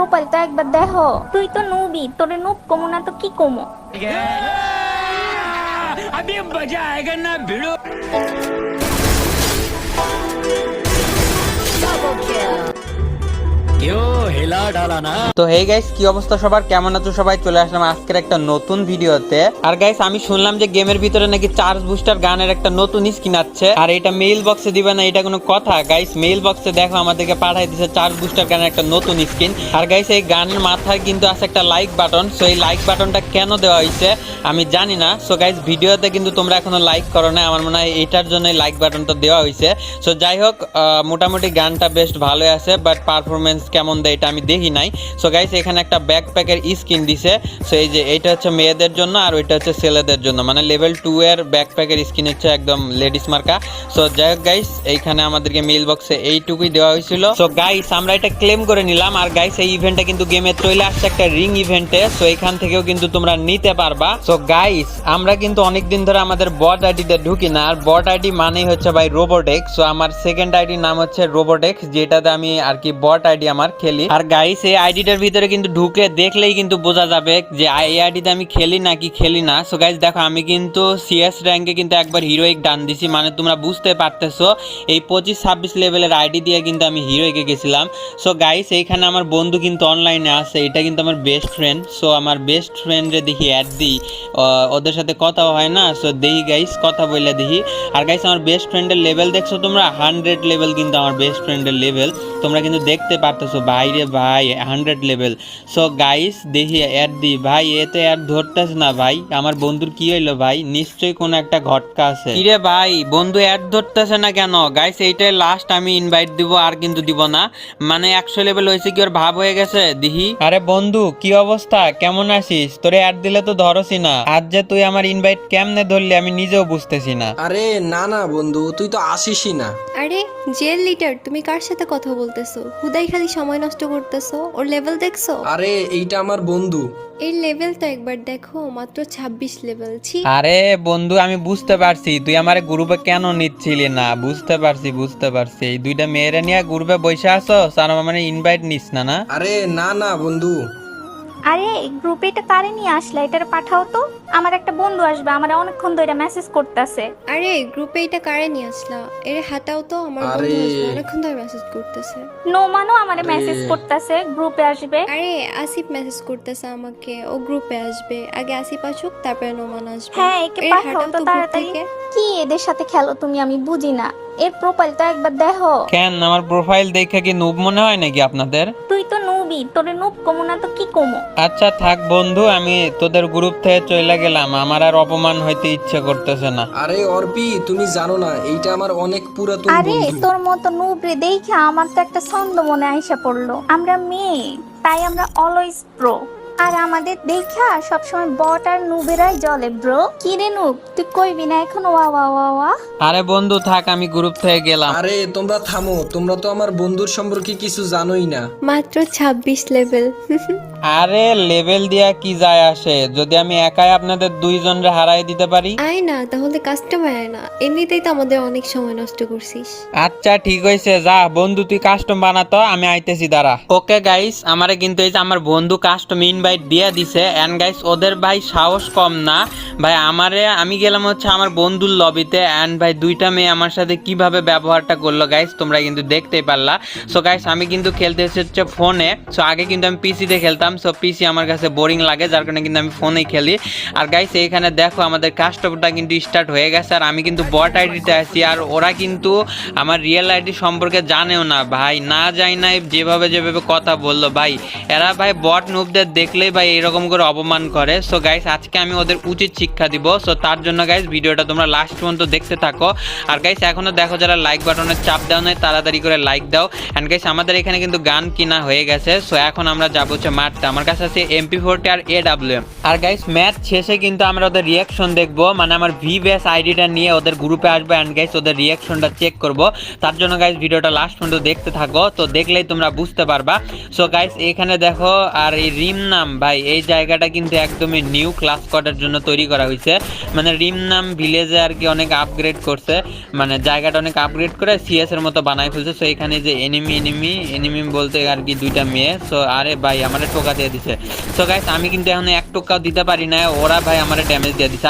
প্রোফাইলটা একবার দেখো। তুই তো নুবি, তোরে নুব কমো না তো কি কমো। अभी मजा आएगा ना भिड़ो। তো হেই গাইস, কি অবস্থা সবার, কেমন আছো সবাই? চলে আসলাম আজকের একটা নতুন ভিডিওতে। আর গাইস আমি শুনলাম যে গেমের ভিতরে নাকি চার্জ বুস্টার গানের একটা নতুন স্কিন আছে, আর এটা মেইল বক্সে দিবে না, এটা কোনো কথা? গাইস মেইল বক্সে দেখো আমাদেরকে পাঠাই দিয়েছে চার্জ বুস্টার গানের একটা নতুন স্কিন। আর গাইস এই গানের মাথায় কিন্তু আছে একটা লাইক বাটন। সো এই লাইক বাটনটা কেন দেওয়া হয়েছে আমি জানি না। সো গাইস ভিডিওতে কিন্তু তোমরা এখনো লাইক করো না, আমার মনে হয় এটার জন্য লাইক বাটনটা দেওয়া হয়েছে। সো যাই হোক, মোটামুটি গানটা বেশ ভালোই আছে, বাট পারফরমেন্স কেমন দেয় এটা আমি দেখি নাই। সো গাইস এখানে একটা ব্যাকপ্যাকের স্কিন দিছে। সো এই যে এটা হচ্ছে মেয়েদের জন্য আর ওইটা হচ্ছে ছেলেদের জন্য, মানে লেভেল 2 এর ব্যাকপ্যাকের স্কিন হচ্ছে একদম লেডিস মার্কা। সো যাই হোক গাইস, এইখানে আমাদেরকে মেইল বক্সে এইটুকুই দেওয়া হয়েছিল। সো গাইস আমরা এটা ক্লেম করে নিলাম। আর গাইস এই ইভেন্টটা কিন্তু গেমে চলে আসছে একটা রিং ইভেন্টে। সো এখান থেকেও কিন্তু তোমরা নিতে পারবা। সো গাইস আমরা কিন্তু অনেকদিন ধরে আমাদের বট আইডিতে ঢুকি না, আর বট আইডি মানেই হচ্ছে ভাই রোবোটেক্স। সো আমার সেকেন্ড আইডির নাম হচ্ছে রোবোটেক্স, যেটাতে আমি আর কি বট আইডি আমার খেলি। আর গাইস এই আইডিটার ভিতরে কিন্তু ঢুকে দেখলেই কিন্তু বোঝা যাবে যে এই আইডিতে আমি খেলি নাকি খেলি না। সো গাইস দেখো আমি কিন্তু সিএস র্যাঙ্কে কিন্তু একবার হিরোইক ডান দিছি, মানে তোমরা বুঝতে পারতেছো এই 25-26 লেভেলের আইডি দিয়ে কিন্তু আমি হিরোইকে গেছিলাম। সো গাইস এইখানে আমার বন্ধু কিন্তু অনলাইনে আছে, এটা কিন্তু আমার বেস্ট ফ্রেন্ড। সো আমার বেস্ট ফ্রেন্ডরে দেখি অ্যাড দিই, ওদের সাথে কথা হয় না। সো দেখি গাইস কথা বলে দেখি। আর গাইস আমার বেস্ট ফ্রেন্ডের লেভেল দেখছো তোমরা, 100 লেভেল কিন্তু আমার বেস্ট ফ্রেন্ডের লেভেল, তোমরা কিন্তু দেখতে পারতেছো ভাই রে ভাই 100 লেভেল। সো গাইস দেখি অ্যাড দিই, ভাই এ তো অ্যাড ধরতেছে না ভাই, আমার বন্ধুর কি হইলো ভাই? নিশ্চয়ই কোনো একটা ঘটকা আছে। কিরে ভাই বন্ধু অ্যাড ধরতেছে না কেন? গাইস এইটাই লাস্ট আমি ইনভাইট দিব, আর কিন্তু দিব না, মানে 100 লেভেল হয়েছে কি ওর ভাব হয়ে গেছে দিহি। আরে বন্ধু কি অবস্থা, কেমন আছিস? তোরে অ্যাড দিলে তো ধরসি না, আজ যে তুই আমার ইনভাইট কেমনে ধরলি আমি নিজেও বুঝতেছি না। আরে না না বন্ধু, তুই তো আসিসই না। আরে জেল লিডার, তুমি কার সাথে কথা বলতেছো? হুদাই খালি সময় নষ্ট করতেছো। ওর লেভেল দেখছো? আরে এইটা আমার বন্ধু। এর লেভেলটা একবার দেখো, মাত্র 26 লেভেল। ছি। আরে বন্ধু আমি বুঝতে পারছি তুই আমার গ্রুপে কেন নিচ্ছিলি না, বুঝতে পারছি এই দুইটা মেয়েরা নিয়ে গ্রুপে বসে আছো, আর আমার ইনভাইট নিস না না? আরে না না বন্ধু। আরে গ্রুপে এটা কারে নিয়ে আসলে, এটারে পাঠাও তো। আমার একটা বন্ধু আসবে, আমার অনেকক্ষণ ধরে মেসেজ করতেছে। আরে গ্রুপে এটা কারে নিয়ে আসলা? এরে হাতাও তো, আমার আরে। বন্ধু আসবে, অনেকক্ষণ ধরে মেসেজ করতেছে। নোমানও আমারে আরে। মেসেজ করতেছে গ্রুপে আসবে। আরে আসিফ মেসেজ করতেছে আমাকে, ও গ্রুপে আসবে। আগে আসিফ আসুক, তারপরে নোমান আসবে। হ্যাঁ একে এরে পাঠাও হাঁটাও তো গ্রুপ তাড়াতাড়ি। থেকে। কি এদের সাথে খেলো তুমি, আমি বুঝি না। এর প্রোফাইলটা একবার দেখো। কেন আমার প্রোফাইল দেখে কি নুব মনে হয় নাকি আপনাদের? তুই তো নুবি, তোরে নুব কমো না তো কি কমো। আচ্ছা থাক বন্ধু, আমি তোদের গ্রুপ থেকে চলে গেলাম, আমার আর অপমান হইতে ইচ্ছে করতেছে না। আরে অর্পি, তুমি জানো না এইটা আমার অনেক পুরাতন আরে বন্ধু। তোর মতো নুবরে দেখে আমার তো একটা ছন্দ মনে আইসা পড়লো। আমরা মেয়ে, তাই আমরা অলওয়েজ প্রো, আর আমাদের দেখা সবসময় বট আর নুবেরাই জ্বলে ব্রো। কি রে নুব, তুই কইবি না এখন? ওয়া ওয়া ওয়া ওয়া। আরে বন্ধু থাক, আমি গ্রুপ থেকে গেলাম। আরে তোমরা থামো, তোমরা তো আমার বন্ধুর সম্পর্কে কিছু জানোই না। মাত্র 26 লেভেল। আরে লেভেল দিয়া কি যায় আসে, যদি আমি একাই আপনাদের দুইজনরে হারাই দিতে পারি। আয় না, তাহলে কাস্টমার আয় না, এমনিতেই তো আমাদের অনেক সময় নষ্ট করছিস। আচ্ছা ঠিক হয়েছে, যা বন্ধু তুই কাস্টম বানাতো, আমি আইতেছি দাঁড়া। ওকে গাইস, আমারে কিন্তু এই যে আমার বন্ধু কাস্টম ইনভাইট দিয়ে দিছে। এন্ড গাইস ওদের ভাই সাহস কম না ভাই, আমি গেলাম হচ্ছে আমার বন্ধুর লবিতে, এন্ড ভাই দুইটা মেয়ে আমার সাথে কিভাবে ব্যবহারটা করলো গাইস তোমরা কিন্তু দেখতেই পারলা। সো গাইস আমি কিন্তু খেলতে হচ্ছে ফোনে। সো আগে কিন্তু আমি পিসিতে খেলতাম, সো পিসি আমার কাছে বোরিং লাগে, যার কারণে কিন্তু আমি ফোনেই খেলি। আর গাইস এইখানে দেখো আমাদের কাস্টমটা কিন্তু স্টার্ট হয়ে গেছে, আর আমি কিন্তু বট আইডিতে আছি, আর ওরা কিন্তু আমার রিয়েল আইডি সম্পর্কে জানেও না ভাই, না যায় না যেভাবে কথা বললো ভাই। এরা ভাই বট নুবদের দেখলেই ভাই এরকম করে অপমান করে। সো গাইস আজকে আমি ওদের উচিত শিক্ষা দিব। সো তার জন্য গাইস ভিডিওটা তোমরা লাস্ট পর্যন্ত দেখতে থাকো। আর গাইস এখনো দেখো যারা লাইক বাটনের চাপ দাও নাই, তাড়াতাড়ি করে লাইক দাও। এন্ড গাইস আমাদের এখানে কিন্তু গান কিনা হয়ে গেছে। সো এখন আমরা যাবো হচ্ছে মারতে, আমার কাছে আছে MP40 আর AWM। আর গাইস ম্যাচ শেষে কিন্তু আমরা ওদের রিয়াকশন দেখবো, মানে আমার ভিবেস আইডিটা নিয়ে ওদের গ্রুপে আসবে, এন্ড গাইস ওদের রিয়াকশনটা চেক করব। তার জন্য গাইস ভিডিওটা লাস্ট পর্যন্ত দেখতে থাকো, তো দেখলেই তোমরা বুঝতে পারবা। সো গাইস এখানে দেখো, আর এই রিম না নাম ভাই, এই জায়গাটা কিন্তু একদমই নিউ ক্লাস কোয়ার্টার জন্য তৈরি করা হয়েছে। মানে রিম নাম ভিলেজে আর কি অনেক আপগ্রেড করছে, মানে জায়গাটা অনেক আপগ্রেড করে সিএস এর মতো বানাই ফেলছে। সো এখানে যে এনিমি বলতে আর কি দুইটা মেয়ে। সো আরে ভাই আমারে টোকা দিয়ে দিছে। সো গাইস আমি কিন্তু এখন এক টোকাও দিতে পারি না, ওরা ভাই আমারে ড্যামেজ দিয়ে দিছে।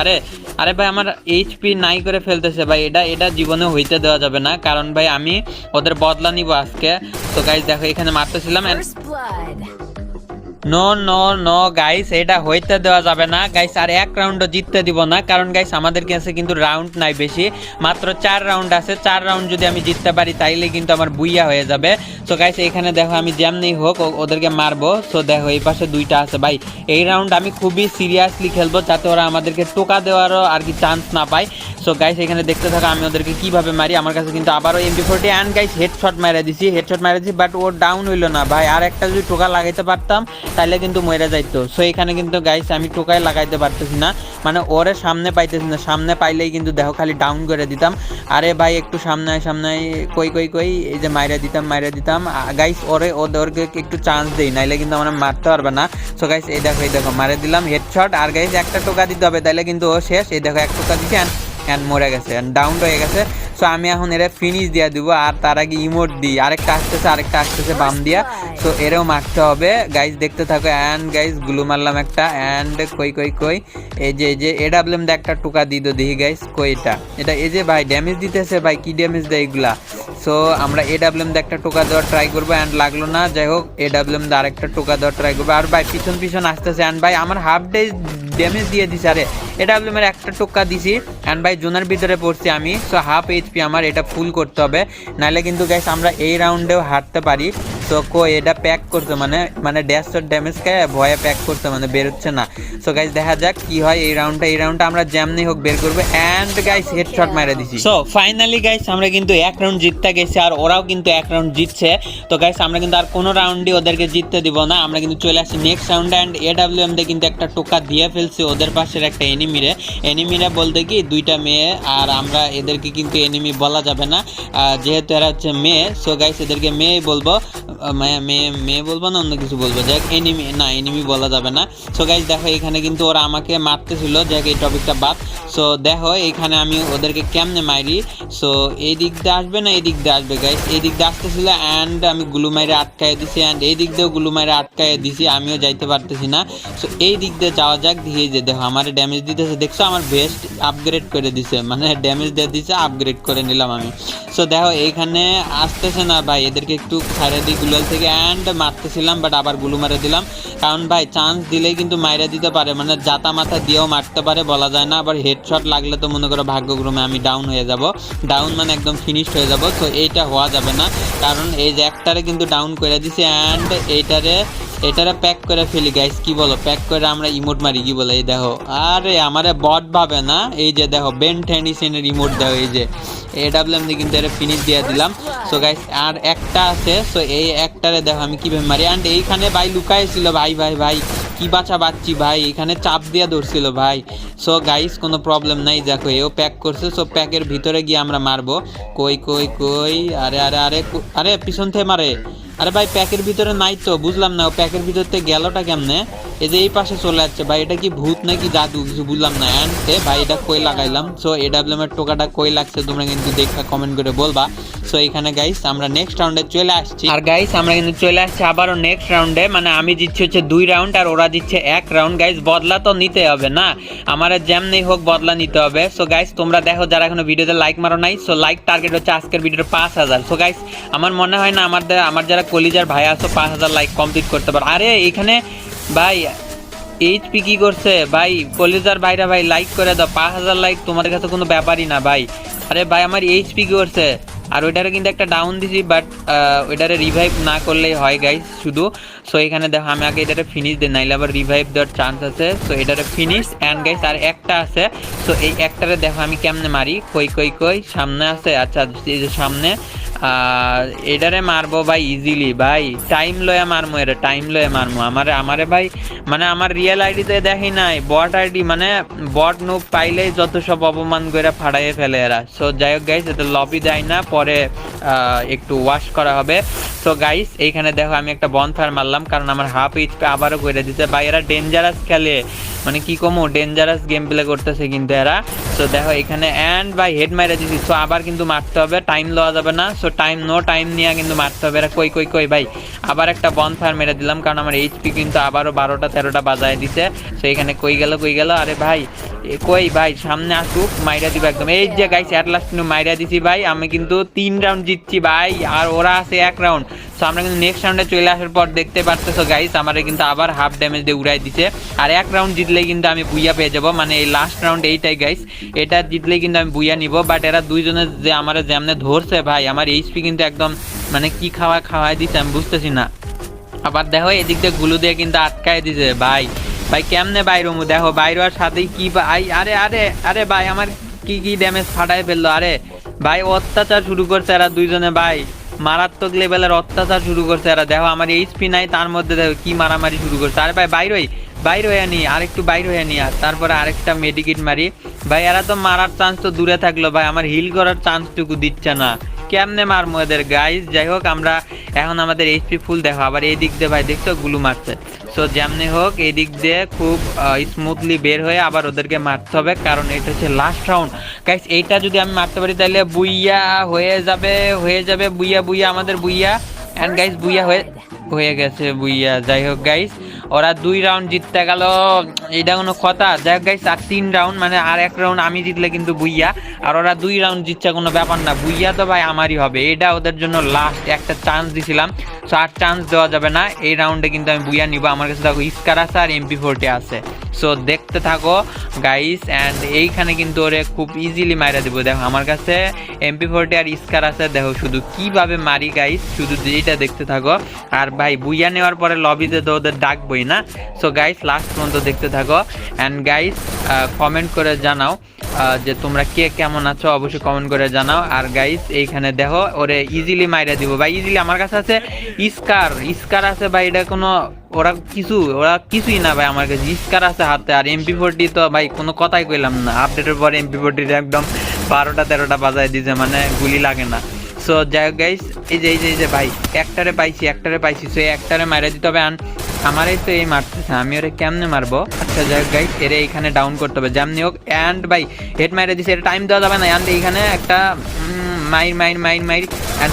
আরে ভাই আমার এইচপি নাই করে ফেলতেছে ভাই, এটা জীবনে হইতে দেওয়া যাবে না, কারণ ভাই আমি ওদের বদলা নিব আজকে। তো গাইস দেখো এখানে মারতেছিলাম, নো গাইস এটা হইতে দেওয়া যাবে না গাইস, আর এক রাউন্ডও জিততে দিব না, কারণ গাইস আমাদের কাছে কিন্তু রাউন্ড নাই বেশি, মাত্র 4 রাউন্ড আছে। 4 রাউন্ড যদি আমি জিততে পারি তাইলে কিন্তু আমার বুইয়া হয়ে যাবে। সো গাইস এখানে দেখো আমি যেমনি হোক ওদেরকে মারবো। সো দেখো এই পাশে দুইটা আছে ভাই, এই রাউন্ড আমি খুবই সিরিয়াসলি খেলবো যাতে ওরা আমাদেরকে টোকা দেওয়ারও আর কি চান্স না পায়। সো গাইস এখানে দেখতে থাকো আমি ওদেরকে কিভাবে মারি। আমার কাছে কিন্তু আবারও MP40 অ্যান্ড গাইস হেডশট মেরে দিছি, বাট ও ডাউন হইলো না ভাই। আর একটা যদি টোকা লাগাইতে পারতাম তাইলে কিন্তু মরে যাইতো। সো এখানে কিন্তু গাইস আমি টোকায় লাগাইতে পারতেছি না, মানে ওরে সামনে পাইতেছি না, সামনে পাইলেই কিন্তু দেখো খালি ডাউন করে দিতাম। আরে ভাই একটু সামনে কই এই যে মাইরা দিতাম গাইস, ওদেরকে একটু চান্স দেই, নাইলে কিন্তু আমরা মারতে পারবে না। সো গাইস এই দেখো মারে দিলাম হেডশট। আর গাইস একটা টোকা দিতে হবে তাইলে কিন্তু ও শেষ। এই দেখো এক টোকা দিছি অ্যান্ড মরে গেছে, ডাউন হয়ে গেছে। সো আমি এখন এরা ফিনিশ দিয়ে দিব, আর তার আগে ইমোট দিই। আরেকটা আসতেছে বাম দিয়া। সো এরাও মারতে হবে গাইস, দেখতে থাকো। অ্যান্ড গাইস গ্লু মারলাম একটা, অ্যান্ড কই এই যে এডাব্লিউএম দিয়ে একটা টোকা দিই তো দেখি গাইস, এটা এই যে ভাই ড্যামেজ দিতেছে ভাই, কি ড্যামেজ দেয় এগুলা। সো আমরা এডাব্লিউএম দিয়ে একটা টোকা দেওয়ার ট্রাই করবো, অ্যান্ড লাগলো না। যাই হোক এডাব্লিউএম দিয়ে আরেকটা টোকা দেওয়ার ট্রাই করবো। আর ভাই পিছন আসতেছে, অ্যান্ড ভাই আমার হাফ ডে ড্যামেজ দিয়ে দিছে। আরে এডাব্লিউএম এর একটা টোকা দিছি, অ্যান্ড ভাই জোনের ভিতরে পড়ছি আমি। সো হাফ এইচপি আমার, এটা ফুল করতে হবে, নাহলে কিন্তু গাইস আমরা এই রাউন্ডেও হারতে পারি। সো এটা প্যাক করছে, মানে ড্যাশ শট ড্যামেজ খায় ভয়ে প্যাক করছে, মানে বেরোচ্ছে না। সো গাইস দেখা যাক কি হয় এই রাউন্ডটা আমরা যেমনি হোক বের করবো। অ্যান্ড গাইস হেডশট মাইরা দিছি। সো ফাইনালি গাইস আমরা কিন্তু এক রাউন্ড জিততে গেছি, আর ওরাও কিন্তু এক রাউন্ড জিতছে। তো গাইস আমরা কিন্তু আর কোনো রাউন্ডই ওদেরকে জিততে দিব না, আমরা কিন্তু চলে আসছি নেক্সট রাউন্ডে। অ্যান্ড এডাব্লিউএম দিয়ে কিন্তু একটা টোকা দিয়ে ফেলছি ওদের পাশের একটা এনিমিরে বলতে কি দুইটা মেয়ে, আর আমরা এদেরকে কিন্তু এনিমি বলা যাবে না যেহেতু এরা হচ্ছে মেয়ে। সো গাইস এদেরকে মেয়ে বলবো, মেয়ে বলবো না অন্য কিছু বলবো, যাক এনিমি বলা যাবে না। সো গাইস দেখো এখানে কিন্তু ওরা আমাকে মারতেছিল, যাক এই টপিকটা বাদ। সো দেখো এখানে আমি ওদেরকে কেমনে মারি। সো এই দিক দিয়ে আসবে না এই দিক দিয়ে আসবে গাইস, এই দিক দিয়ে আসতেছিল, অ্যান্ড আমি গুলু মাইরে আটকায় দিছি, অ্যান্ড এই দিক দিয়েও গুলু মাইরে আটকায় দিছি, আমিও যাইতে পারতেছি না। সো এই দিক দিয়ে যাওয়া যাক, দিয়ে যে দেখো আমার ড্যামেজ দিতেছে, দেখছো আমার বেস্ট আপগ্রেড করে দিছে, মানে ড্যামেজ দিয়ে দিছে, আপগ্রেড করে নিলাম আমি। সো দেখো এইখানে আসতেছে না ভাই, এদেরকে একটু ছাড়ে দিই গুলাল থেকে, অ্যান্ড মারতেছিলাম বাট আবার গুলু মারে দিলাম, কারণ ভাই চান্স দিলেই কিন্তু মাইরা দিতে পারে, মানে জাতা মাথা দিয়েও মারতে পারে, বলা যায় না। আবার হেডশট লাগলে তো মনে করো ভাগ্যক্রমে আমি ডাউন হয়ে যাব, ডাউন মানে একদম ফিনিশড হয়ে যাব। তো এইটা হওয়া যাবে না, কারণ এই যে একটারে কিন্তু ডাউন করে দিছি, অ্যান্ড এটারে প্যাক করে ফেলি গাইস, কি বলো প্যাক করে আমরা ইমোট মারি, কি বলে এই দেখো। আরে আমারে বট ভাবে না, এই যে দেখো বেন টেনিসেনের ইমোট দেখো, এই যে এডাব্লিউএম দিয়ে কিন্তু এটা ফিনিশ দিয়ে দিলাম। সো গাইস আর একটা আছে, সো এই একটারে দেখো আমি কিভাবে মারি। অ্যান্ড এইখানে ভাই লুকাইছিল ভাই কি বাঁচি ভাই, এখানে চাপ দিয়ে ধরছিল ভাই। সো গাইস কোনো প্রবলেম নাই, দেখো এও প্যাক করছে। সো প্যাকের ভিতরে গিয়ে আমরা মারবো। কই আরে পিছন থেকে মারে। আরে ভাই প্যাকের ভিতরে নাই তো, বুঝলাম না ও প্যাকের ভিতর থেকে গেলটা কেমনে। এই যে এই পাশে চলে যাচ্ছে ভাই, এটা কি ভূত নাকি জাদু কিছু বুঝলাম না। অ্যান্ড ভাই এটা কই লাগাইলাম। সো এডাব্লিউএম এর টোকাটা কই লাগছে তোমরা কিন্তু দেখা কমেন্ট করে বলবা। সো এখানে গাইস আমরা নেক্সট রাউন্ডে চলে আসছি, আর গাইস আমরা কিন্তু চলে আসছি আবারও নেক্সট রাউন্ডে, মানে আমি জিতছি হচ্ছে 2 রাউন্ড আর ওরা জিতছে 1 রাউন্ড। গাইস বদলা তো নিতে হবে না, আমার যেমনি হোক বদলা নিতে হবে। সো গাইস তোমরা দেখো যারা এখনো ভিডিওতে লাইক মারো নাই, সো লাইক টার্গেট হচ্ছে আজকের ভিডিওর 5000। সো গাইস আমার মনে হয় না আমার যারা কলিজার ভাই আছো 5000 লাইক কমপ্লিট করতে পারো। আরে এখানে ভাই এইচপি কি করছে ভাই, কলিজার ভাইরা ভাই লাইক করে দাও, 5000 লাইক তোমাদের কাছে কোনো ব্যাপারই না ভাই। আরে ভাই আমার এইচপি কি করছে, আর ওইটারে কিন্তু একটা ডাউন দিছি, বাট ওইটারে রিভাইভ না করলেই হয় গাইস শুধু। সো এখানে দেখো আমি আগে এটারে ফিনিশ দিই, নাইলে আবার রিভাইভ দেওয়ার চান্স আছে। সো এটারে ফিনিশ, অ্যান্ড গাইস আর একটা আছে। সো এই একটারে দেখো আমি কেমনে মারি, কই সামনে আছে, আচ্ছা এই যে সামনে। আর এটারে মারবো ভাই ইজিলি ভাই, টাইম লয়ে মারমো, এটা টাইম লয়ে মারমো। আমারে ভাই মানে আমার রিয়েল আইডিতে দেখি নাই, বট আইডি মানে বট নুব পাইলেই যত সব অপমান করে ফাড়াইয়ে ফেলে এরা। সো যাই হোক গাইস, এটা লবি দেয় না, পরে একটু ওয়াশ করা হবে। সো গাইস এইখানে দেখো আমি একটা বনফায়ার মারলাম, কারণ আমার হাফ এইচপি আবারও করে দিতে ভাই। এরা ডেঞ্জারাস খেলে, মানে কি কমো ডেঞ্জারাস গেম প্লে করতেছে কিন্তু এরা। সো দেখো এখানে অ্যান্ড ভাই হেড মাইরা দিছি। সো আবার কিন্তু মারতে হবে, টাইম লওয়া যাবে না। সো টাইম নিয়ে কিন্তু মারতে হবে। এরা কই ভাই, আবার একটা বনফায়ার মেরে দিলাম, কারণ আমার এইচপি কিন্তু আবারও 12টা-13টা বাজায় দিছে। সো এখানে কই গেল, আরে ভাই কই ভাই, সামনে আসুক, মাইরা দিব একদম। এই যে গাইস অ্যাট লাস্ট কিন্তু মাইরা দিছি ভাই, আমি কিন্তু 3 রাউন্ড জিতছি ভাই, আর ওরা আছে 1 রাউন্ড। সো আমরা কিন্তু নেক্সট রাউন্ডে চলে আসার পর দেখতে পারতেছো গাইস, আমারে কিন্তু আবার হাফ ড্যামেজ দিয়ে উড়াই দিছে। আর 1 রাউন্ড জিতলেই কিন্তু আমি বুইয়া পেয়ে যাবো, মানে এই লাস্ট রাউন্ড এইটাই গাইস, এটা জিতলেই কিন্তু আমি বুইয়া নিব। বাট এরা দুইজনে যে আমার যেমনে ধরছে ভাই, আমার এইচপি কিন্তু একদম মানে কি খাওয়াই দিছে আমি বুঝতেছি না। আবার দেখো এদিক দিয়ে গুলো দিয়ে কিন্তু আটকায় দিছে ভাই কেমনে বাইরমু, দেখো বাইরের সাথেই কি ভাই, আরে ভাই আমার কি ড্যামেজ ফাটাই ফেললো। আরে ভাই অত্যাচার শুরু করছে এরা দুইজনে ভাই, মারাত্মক লেভেলের অত্যাচার শুরু করছে এরা। দেখো আমার এইচপি নাই, তার মধ্যে দেখো কি মারামারি শুরু করছে। আরে ভাই বাইর হয়ে নি, আরেকটু বাইর হয়ে নি, আর তারপরে আরেকটা মেডিকিট মারি ভাই। এরা তো মারার চান্স তো দূরে থাকলো ভাই, আমার হিল করার চান্সটুকু দিচ্ছে না, কেমনে মারমো এদের গাইস। যাই হোক আমরা এখন আমাদের এইচপি ফুল, দেখো আবার এই দিক দিয়ে ভাই দেখছো গুলো মারছে। সো যেমনি হোক এই দিক দিয়ে খুব স্মুথলি বের হয়ে আবার ওদেরকে মারতে হবে, কারণ এটা হচ্ছে লাস্ট রাউন্ড গাইস। এইটা যদি আমি মারতে পারি তাহলে বুইয়া হয়ে যাবে বুইয়া আমাদের বুইয়া। এন্ড গাইস বুইয়া হয়ে গেছে বুইয়া। যাই হোক গাইস ওরা 2 রাউন্ড জিততে গেল, এটা কোনো কথা। যাই হোক গাইস আর 3 রাউন্ড, মানে আর 1 রাউন্ড আমি জিতলে কিন্তু বুইয়া, আর ওরা 2 রাউন্ড জিতছে কোনো ব্যাপার না, বুইয়া তো ভাই আমারই হবে। এটা ওদের জন্য লাস্ট একটা চান্স দিছিলাম, সো আর চান্স দেওয়া যাবে না। এই রাউন্ডে কিন্তু আমি বুইয়া নিব। আমার কাছে দেখো স্কার আছে আর MP40 আছে। সো দেখতে থাকো গাইস, অ্যান্ড এইখানে কিন্তু ওরে খুব ইজিলি মাইরা দিব। দেখো আমার কাছে MP40 আর স্কার আছে, দেখো শুধু কিভাবে মারি গাইস, শুধু এইটা দেখতে থাকো। আর ভাই বুইয়া নেওয়ার পরে লবিতে তো ওদের ডাকবই না। সো গাইস লাস্ট পর্যন্ত দেখতে থাকো, অ্যান্ড গাইস কমেন্ট করে জানাও যে তোমরা কে কেমন আছো, অবশ্যই কমেন্ট করে জানাও। আর গাইস এইখানে দেখো ওরে ইজিলি মাইরা দিব ভাই, ইজিলি। আমার কাছে আছে স্কার আছে ভাই, এটা কোনো ওরা কিছুই না ভাই, আমার কাছে স্কার আছে হাতে। আর MP40 তো ভাই কোনো কথাই কইলাম না, আপডেটের পরে MP40 একদম 12টা-13টা বাজায় দিছে, মানে গুলি লাগে না। সো যাই হোক গাইস এই যে ভাই একটারে পাইছি। সো এই একটারে মাইরা দিতে হবে। আমারই তো এই মারতেছে, আমি ওরে কেমনে মারবো। আচ্ছা যাই হোক গাইস এরে এইখানে ডাউন করতে হবে যেমনি হোক। অ্যান্ড ভাই হেড মাইরা দিছে, এটা টাইম দেওয়া যাবে না। অ্যান্ড এইখানে একটা মাইর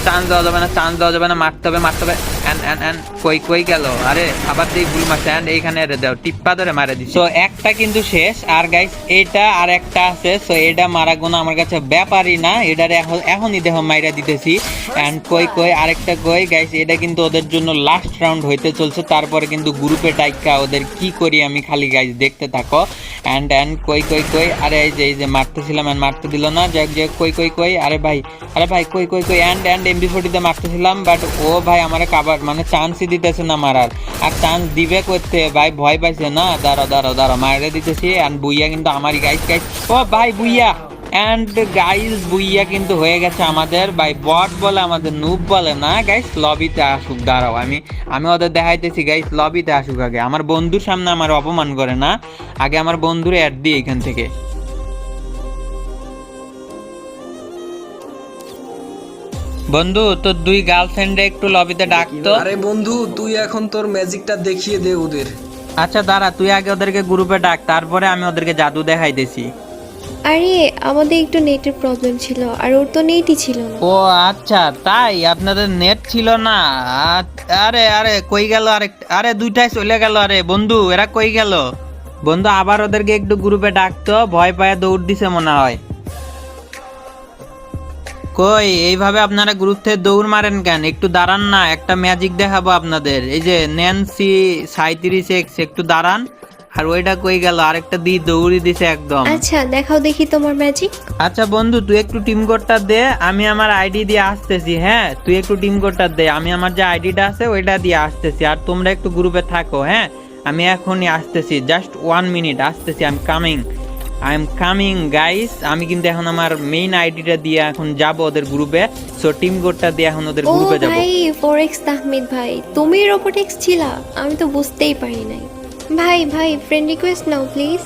চান্স দেওয়া যাবে না, মারতে হবে। অ্যান্ড কই গেল, আরে আবার দিয়ে গুল মারছে। অ্যান্ড এইখানে দাও টিপ্পা ধরে মারা দিচ্ছে। সো একটা কিন্তু শেষ। আর গাইস এটা আর একটা আছে, সো এটা মারা গোনা আমার কাছে ব্যাপারই না, এটারে এখনই দেখো মাইরা দিতেছি। অ্যান্ড কই আরেকটা গাইস, এটা কিন্তু ওদের জন্য লাস্ট রাউন্ড হইতে চলছে। তারপরে কিন্তু গ্রুপে টাইকা ওদের কি করি আমি খালি গাইস দেখতে থাকো। অ্যান্ড কই আরে এই যে মারতেছিলাম, মারতে দিল না। যাক কই আরে ভাই কই অ্যান্ড MP40 তে মারতেছিলাম, বাট ও ভাই আমারে কাবার মানে চান্সই দিতেছে না মারার। আর চান্স দিবে করতে ভাই ভয় পাইছে না। দাঁড়াও মারে দিতেছি। অ্যান্ড বুইয়া কিন্তু আমারই গাইস ও ভাই বুইয়া। অ্যান্ড গাইস বুইয়া কিন্তু হয়ে গেছে আমাদের ভাই। বট বলে আমাদের নুব বলে না গাইস। লবিতে আসুক, দাঁড়াও আমি ওদের দেখাইতেছি গাইস, লবিতে আসুক আগে। আমার বন্ধুর সামনে আমার অপমান করে না, আগে আমার বন্ধুরে অ্যাড দিই এখান থেকে। বন্ধু তোর 2 গার্লফ্রেন্ডে একটু লবিতে ডাকতো। আরে বন্ধু তুই এখন তোর ম্যাজিকটা দেখিয়ে দে ওদের। আচ্ছা দাঁড়া, তুই আগে ওদেরকে গ্রুপে ডাক, তারপরে আমি ওদেরকে জাদু দেখাইতেছি। আরে আমাদের একটু নেটের প্রবলেম ছিল, আর ওর তো নেটই ছিল না। ও আচ্ছা তাই, আপনাদের নেট ছিল না। আরে কই গেল আরে 2টাই চলে গেল। আরে বন্ধু এরা কই গেল? বন্ধু আবার ওদেরকে একটু গ্রুপে ডাকতো, ভয় পায় দৌড় দিছে মনে হয়। কই এইভাবে আপনারা গ্রুপ থেকে দৌড় মারেন কেন? একটু দাঁড়ান না, একটা ম্যাজিক দেখাবো আপনাদের। এই যে ন্যান্সি 37X, একটু দাঁড়ান। আর ওইটা কই গেল? আরেকটা দিয়ে দৌড়ি দিছে একদম। আচ্ছা দেখাও দেখি তোমার ম্যাজিক। আচ্ছা বন্ধু তুই একটু টিম কোডটা দে, আমি আমার আইডি দিয়ে আসতেছি। হ্যাঁ তুই একটু টিম কোডটা দে, আমি আমার যে আইডিটা আছে ওইটা দিয়ে আসতেছি। আর তোমরা একটু গ্রুপে থাকো। হ্যাঁ আমি এখনই আসতেছি, জাস্ট 1 মিনিট আসতেছি, I am coming. I am coming guys. আমি কিন্তু এখন আমার মেইন আইডিটা দিয়ে এখন যাব ওদের গ্রুপে। সো টিম কোডটা দিয়ে এখন ওদের ও গ্রুপে যাব। ভাই ফরেক্স তাহমিদ ভাই, তুমি রোবোটিক্স ছিলা? আমি তো বুঝতেই পারি নাই। ভাই ভাই ফ্রেন্ড রিকোয়েস্ট নাও প্লিজ।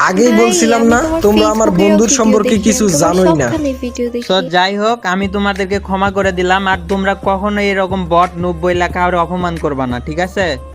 আগেই বলছিলাম না তোমরা আমার বন্ধুর সম্পর্কে কিছু জানোই না। তো যাই হোক, আমি তোমাদেরকে ক্ষমা করে দিলাম, আর তোমরা কখনো এরকম বট নুব বইলা কাউরে অপমান করবা না, ঠিক আছে?